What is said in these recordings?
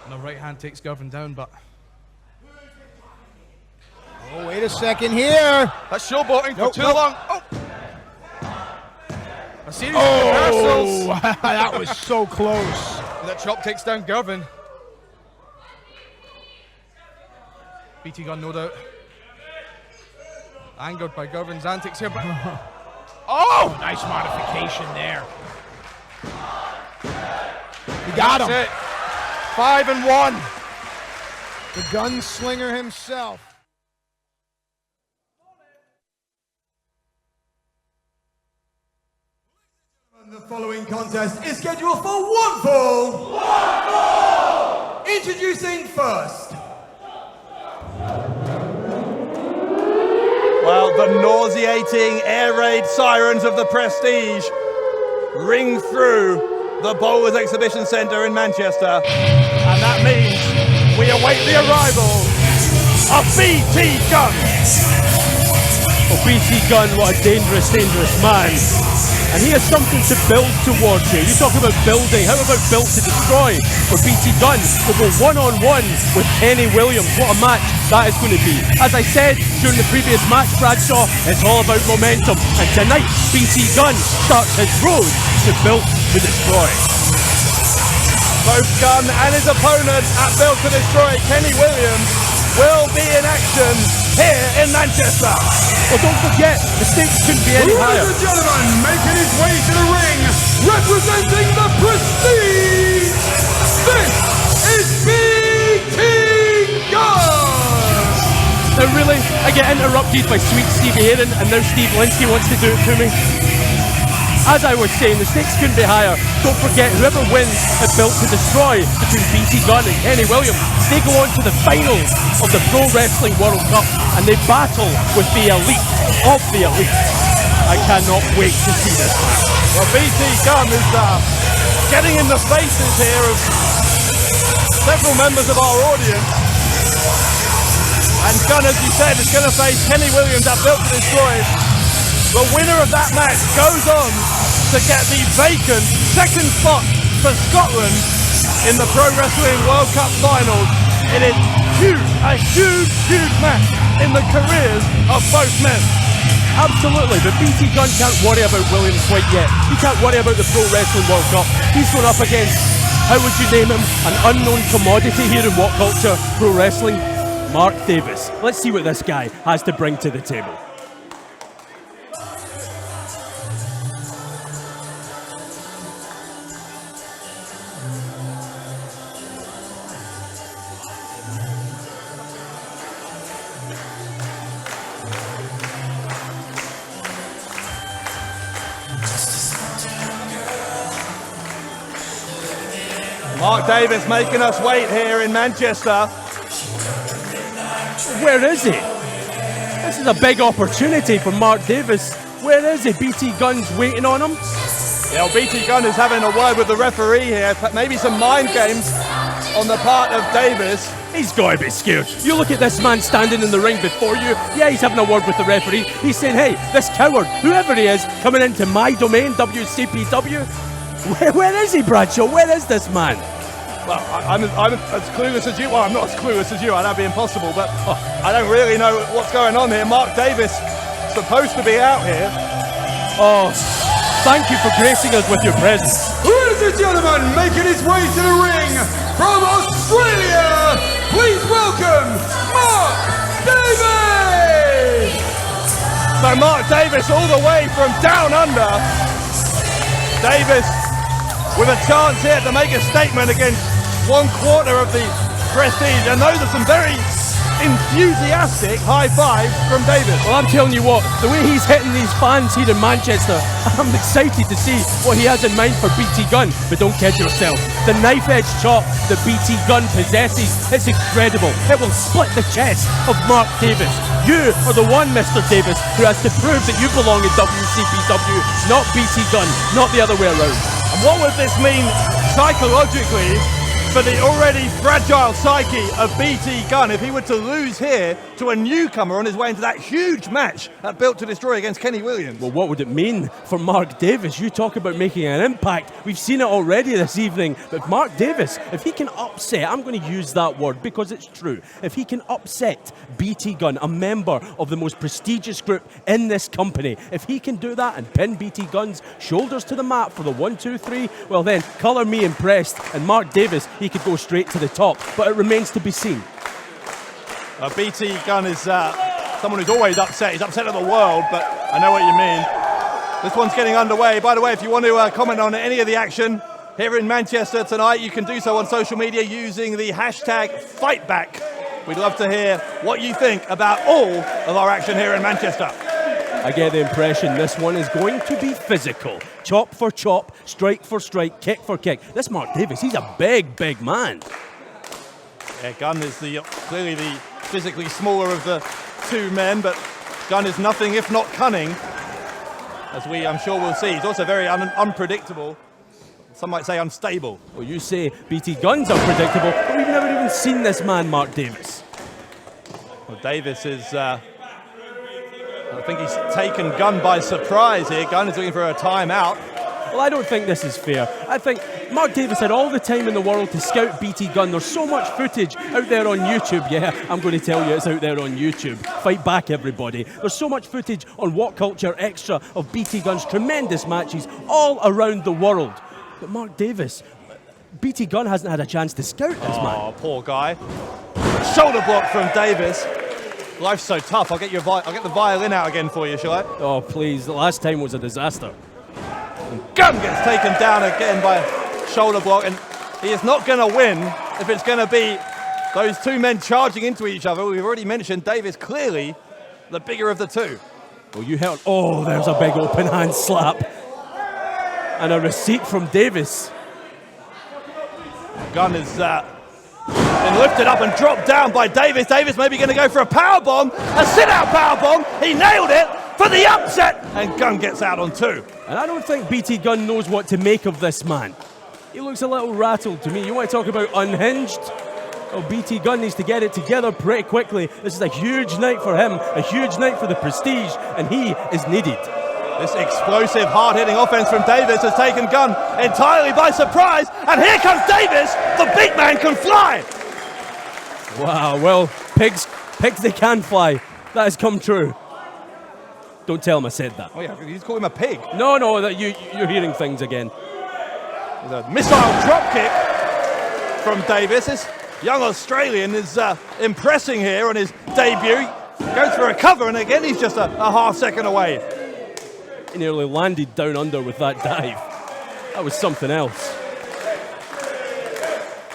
And the right hand takes Gervin down, but... Oh, wait a second here. That's showboating for too long. Oh! A series of Oh, reversals. that was so close. And that chop takes down Gervin. BT Gunn, no doubt. Angered by Gervin's antics here, but... Oh, nice modification there. He got him. That's it. 5-1. The gunslinger himself. The following contest is scheduled for one fall. One fall! Introducing first. Well, the nauseating air raid sirens of the Prestige ring through the Bowlers Exhibition Centre in Manchester. And that means we await the arrival of BT Gunn. Well, BT Gunn, what a dangerous, dangerous man. And he has something to build towards here. You talk about building, how about built to destroy? For BT Gunn will go one-on-one with Kenny Williams. What a match that is going to be. As I said during the previous match, Bradshaw, it's all about momentum. And tonight, BT Gunn starts his road to built to destroy. Both Gunn and his opponent at Built to Destroy, Kenny Williams, will be in action here in Manchester. Well, don't forget, the stakes couldn't be any higher. Ladies and gentlemen, making his way to the ring, representing the Prestige, this is BT Gunn! Now really, I get interrupted by sweet Stevie Aaron, and now Steve Linsky wants to do it to me. As I was saying, the stakes couldn't be higher. Don't forget, whoever wins at Built to Destroy between BT Gunn and Kenny Williams, they go on to the finals of the Pro Wrestling World Cup, and they battle with the elite of the elite. I cannot wait to see this. Well, BT Gunn is getting in the faces here of several members of our audience. And Gunn, as you said, is going to face Kenny Williams at Built to Destroy. The winner of that match goes on to get the vacant second spot for Scotland in the Pro Wrestling World Cup Finals. It is huge, a huge, huge match in the careers of both men. Absolutely, but BT Gunn can't worry about Williams quite yet. He can't worry about the Pro Wrestling World Cup. He's going up against, how would you name him, an unknown commodity here in what culture? Pro Wrestling? Mark Davis. Let's see what this guy has to bring to the table. Mark Davis making us wait here in Manchester. Where is he? This is a big opportunity for Mark Davis. Where is he? BT Gunn's waiting on him. Yeah, well, BT Gunn is having a word with the referee here. Maybe some mind games on the part of Davis. He's got to be scared. You look at this man standing in the ring before you. Yeah, he's having a word with the referee. He's saying, hey, this coward, whoever he is, coming into my domain, WCPW. Where is he, Bradshaw? Where is this man? Well, I'm as clueless as you. Well, I'm not as clueless as you. That'd be impossible. But I don't really know what's going on here. Mark Davis supposed to be out here. Oh, thank you for gracing us with your presence. Ladies and gentlemen, making his way to the ring from Australia, please welcome Mark Davis! So Mark Davis all the way from down under. Davis with a chance here to make a statement against 1/4 of the Prestige, and those are some very enthusiastic high fives from Davis. Well, I'm telling you what, the way he's hitting these fans here in Manchester, I'm excited to see what he has in mind for BT Gunn. But don't kid yourself, the knife-edge chop that BT Gunn possesses is incredible. It will split the chest of Mark Davis. You are the one, Mr. Davis, who has to prove that you belong in WCPW, not BT Gunn, not the other way around. And what would this mean psychologically for the already fragile psyche of BT Gunn if he were to lose here to a newcomer on his way into that huge match at Built to Destroy against Kenny Williams. Well, what would it mean for Mark Davis? You talk about making an impact. We've seen it already this evening. But Mark Davis, if he can upset, I'm going to use that word because it's true. If he can upset BT Gunn, a member of the most prestigious group in this company, if he can do that and pin BT Gunn's shoulders to the mat for the 1, 2, 3, well then, colour me impressed. And Mark Davis, he could go straight to the top. But it remains to be seen. BT Gunn is someone who's always upset. He's upset at the world, but I know what you mean. This one's getting underway. By the way, if you want to comment on any of the action here in Manchester tonight, you can do so on social media using the hashtag #FightBack. We'd love to hear what you think about all of our action here in Manchester. I get the impression this one is going to be physical. Chop for chop, strike for strike, kick for kick. This Mark Davis, he's a big, big man. Yeah, Gunn is clearly the physically smaller of the two men, but Gunn is nothing if not cunning, as I'm sure we'll see. He's also very unpredictable. Some might say unstable. Well, you say BT Gunn's unpredictable, but we've never even seen this man, Mark Davis. Well, Davis is... I think he's taken Gunn by surprise here. Gunn is looking for a timeout. Well, I don't think this is fair. I think Mark Davis had all the time in the world to scout BT Gunn. There's so much footage out there on YouTube. Yeah, I'm going to tell you it's out there on YouTube. Fight back, everybody. There's so much footage on What Culture Extra of BT Gunn's tremendous matches all around the world. But Mark Davis, BT Gunn hasn't had a chance to scout this man. Oh, poor guy. Shoulder block from Davis. Life's so tough. I'll get the violin out again for you, shall I? Oh, please. The last time was a disaster. And Gunn gets taken down again by a shoulder block, and he is not going to win if it's going to be those two men charging into each other. We've already mentioned Davis clearly the bigger of the two. Well, you heard. Oh, there's a big open hand slap. And a receipt from Davis. Gunn is... been lifted up and dropped down by Davis. Davis maybe going to go for a powerbomb, a sit-out powerbomb. He nailed it for the upset, and Gunn gets out on two. And I don't think BT Gunn knows what to make of this man. He looks a little rattled to me. You want to talk about unhinged? Oh, BT Gunn needs to get it together pretty quickly. This is a huge night for him, a huge night for the prestige, and he is needed. This explosive, hard-hitting offense from Davis has taken Gunn entirely by surprise, and here comes Davis. The big man can fly. Wow, well, pigs they can fly. That has come true. Don't tell him I said that. Oh yeah, you just call him a pig. No, you're hearing things again. There's a missile drop kick from Davis. This young Australian is impressing here on his debut. Goes for a cover, and again he's just a half second away. He nearly landed down under with that dive. That was something else.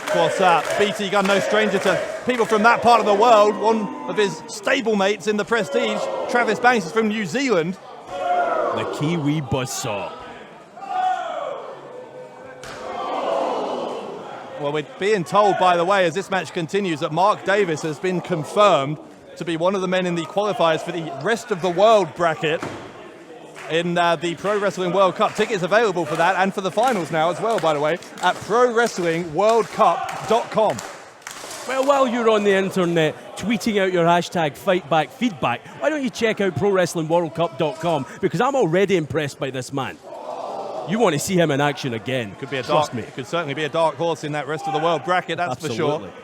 Of course, BT Gunn, no stranger to people from that part of the world. One of his stablemates in the Prestige, Travis Banks, is from New Zealand. The Kiwi buzzsaw. Well, we're being told, by the way, as this match continues, that Mark Davis has been confirmed to be one of the men in the qualifiers for the rest of the world bracket in the Pro Wrestling World Cup. Tickets available for that and for the finals now as well, by the way, at ProWrestlingWorldCup.com. Well, while you're on the internet tweeting out your hashtag FightBackFeedback, why don't you check out ProWrestlingWorldCup.com, because I'm already impressed by this man. You want to see him in action again. Could be a Trust me. It could certainly be a dark horse in that rest of the world bracket, that's Absolutely. for sure.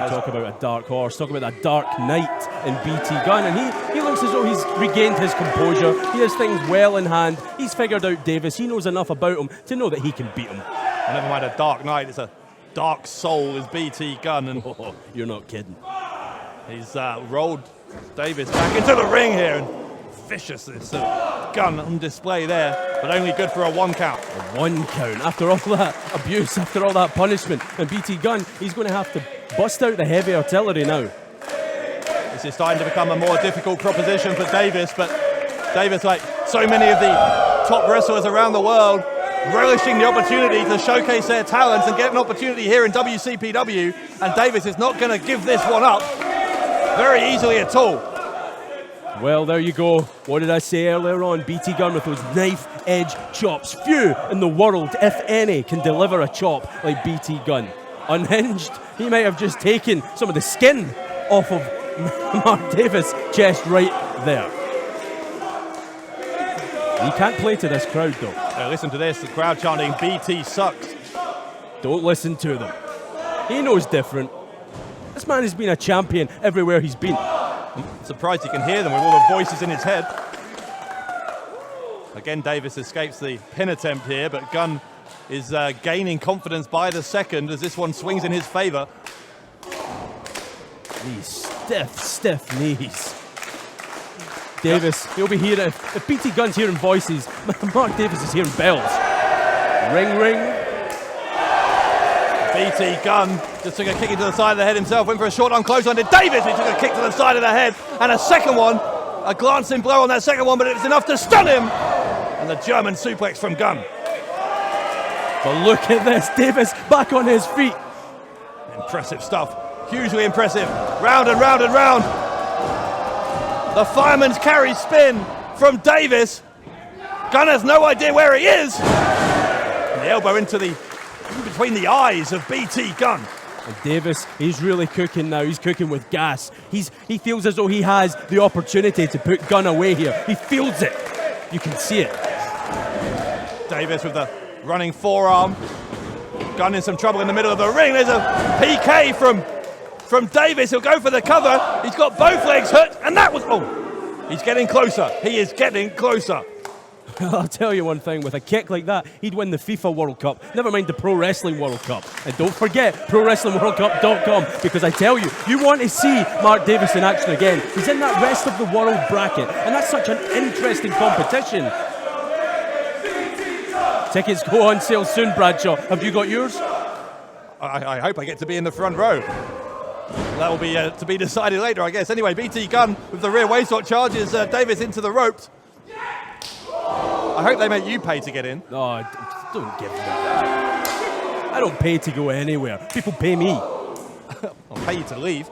Talk about a dark horse, talk about a dark knight in BT Gunn, and he looks as though he's regained his composure. He has things well in hand. He's figured out Davis. He knows enough about him to know that he can beat him. And never mind a dark knight, it's a dark soul is BT Gunn, and Oh, you're not kidding. he's rolled Davis back into the ring here, and viciousness of Gunn on display there, but only good for a 1 count. A 1 count. After all that abuse, after all that punishment, and BT Gunn, he's going to have to bust out the heavy artillery now. This is starting to become a more difficult proposition for Davis, but Davis, like so many of the top wrestlers around the world, relishing the opportunity to showcase their talents and get an opportunity here in WCPW, and Davis is not going to give this one up very easily at all. Well, there you go. What did I say earlier on? BT Gunn with those knife-edge chops. Few in the world, if any, can deliver a chop like BT Gunn. Unhinged, he might have just taken some of the skin off of Mark Davis' chest right there. He can't play to this crowd, though. Listen to this, the crowd chanting, BT sucks. Don't listen to them. He knows different. This man has been a champion everywhere he's been. I'm surprised you can hear them with all the voices in his head. Again, Davis escapes the pin attempt here, but Gunn is gaining confidence by the second as this one swings in his favor. These stiff knees. Davis, he'll be hearing, if BT Gunn's hearing voices, Mark Davis is hearing bells. Ring, ring. BT Gunn just took a kick into the side of the head himself, went for a short arm close on to Davis, who took a kick to the side of the head, and a second one, a glancing blow on that second one, but it was enough to stun him, and the German suplex from Gunn. But look at this, Davis back on his feet. Impressive stuff, hugely impressive, round and round and round. The fireman's carry spin from Davis. Gunn has no idea where he is. And the elbow into between the eyes of BT Gunn. And Davis, he's really cooking now. He's cooking with gas. He feels as though he has the opportunity to put Gunn away here. He feels it. You can see it. Davis with the running forearm. Gunn in some trouble in the middle of the ring. There's a PK from Davis. He'll go for the cover. He's got both legs hurt, and that was... Oh, he's getting closer. He is getting closer. I'll tell you one thing, with a kick like that, he'd win the FIFA World Cup, never mind the Pro Wrestling World Cup. And don't forget, ProWrestlingWorldCup.com, because I tell you, you want to see Mark Davis in action again. He's in that rest of the world bracket, and that's such an interesting competition. Tickets go on sale soon, Bradshaw. Have you got yours? I hope I get to be in the front row. That will be to be decided later, I guess. Anyway, BT Gunn with the rear waistlock charges Davis into the ropes. I hope they make you pay to get in. No, don't give me that. I don't pay to go anywhere. People pay me. I'll pay you to leave.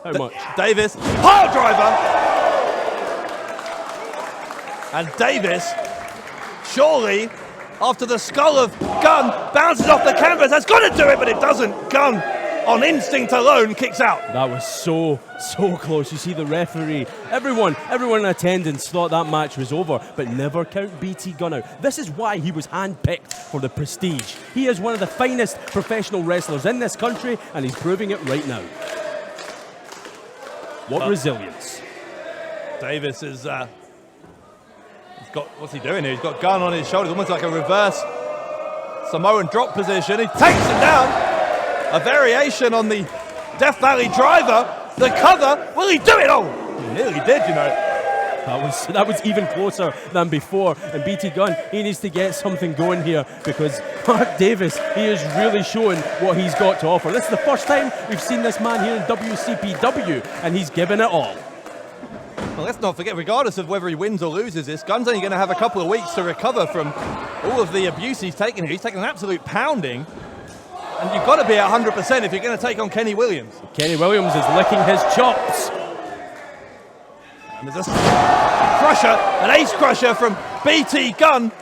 How much? Davis, pile driver! And Davis, surely, after the skull of Gunn bounces off the canvas, has got to do it, but it doesn't. Gunn, on instinct alone, kicks out. That was so close. You see the referee, everyone in attendance thought that match was over, but never count BT Gunn out. This is why he was handpicked for the prestige. He is one of the finest professional wrestlers in this country, and he's proving it right now. What resilience. Davis is, he's got, what's he doing here? He's got Gunn on his shoulders, almost like a reverse Samoan drop position. He takes him down. A variation on the Death Valley driver. The cover. Will he do it? Oh, he nearly did, you know. That was even closer than before. And BT Gunn, he needs to get something going here, because Mark Davis, he is really showing what he's got to offer. This is the first time we've seen this man here in WCPW, and he's given it all. Well, let's not forget, regardless of whether he wins or loses this, Gunn's only going to have a couple of weeks to recover from all of the abuse he's taken here. He's taken an absolute pounding. And you've got to be at 100% if you're going to take on Kenny Williams. Kenny Williams is licking his chops. And there's a crusher, an ace crusher from BT Gunn.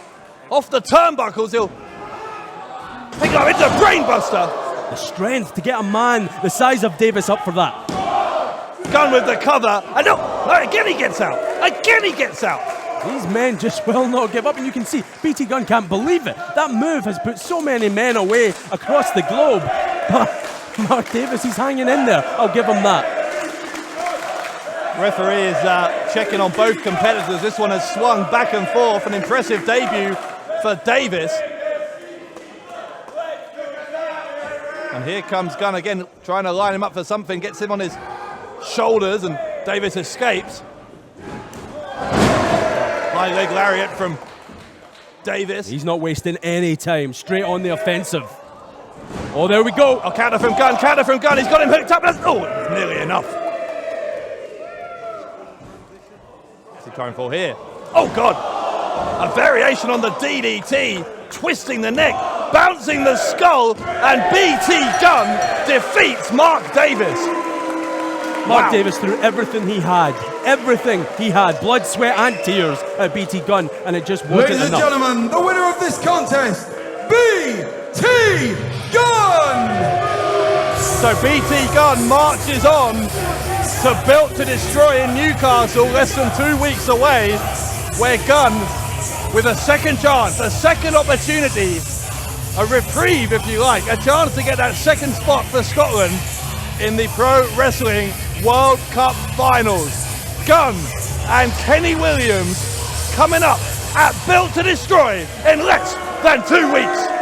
Off the turnbuckles, he'll pick it up. It's a brainbuster. The strength to get a man the size of Davis up for that. Gunn with the cover. And no, again he gets out. Again he gets out. These men just will not give up, and you can see BT Gunn can't believe it. That move has put so many men away across the globe. But Mark Davis, he's hanging in there. I'll give him that. Referee is checking on both competitors. This one has swung back and forth. An impressive debut for Davis. And here comes Gunn again, trying to line him up for something. Gets him on his shoulders, and Davis escapes. High leg lariat from Davis. He's not wasting any time. Straight on the offensive. Oh, there we go. Oh, counter from Gunn, counter from Gunn. He's got him hooked up. Oh, it's nearly enough. What's he trying for here? Oh, God. A variation on the DDT. Twisting the neck, bouncing the skull, and BT Gunn defeats Mark Davis. Mark Davis threw everything he had everything he had, blood, sweat, and tears at BT Gunn, and it just wasn't Ladies and enough. gentlemen, the winner of this contest, BT Gunn! So BT Gunn marches on to Built to Destroy in Newcastle, less than 2 weeks away, where Gunn, with a second chance, a second opportunity, a reprieve if you like, a chance to get that second spot for Scotland in the Pro Wrestling World Cup Finals. Gunn and Kenny Williams coming up at Built to Destroy in less than 2 weeks.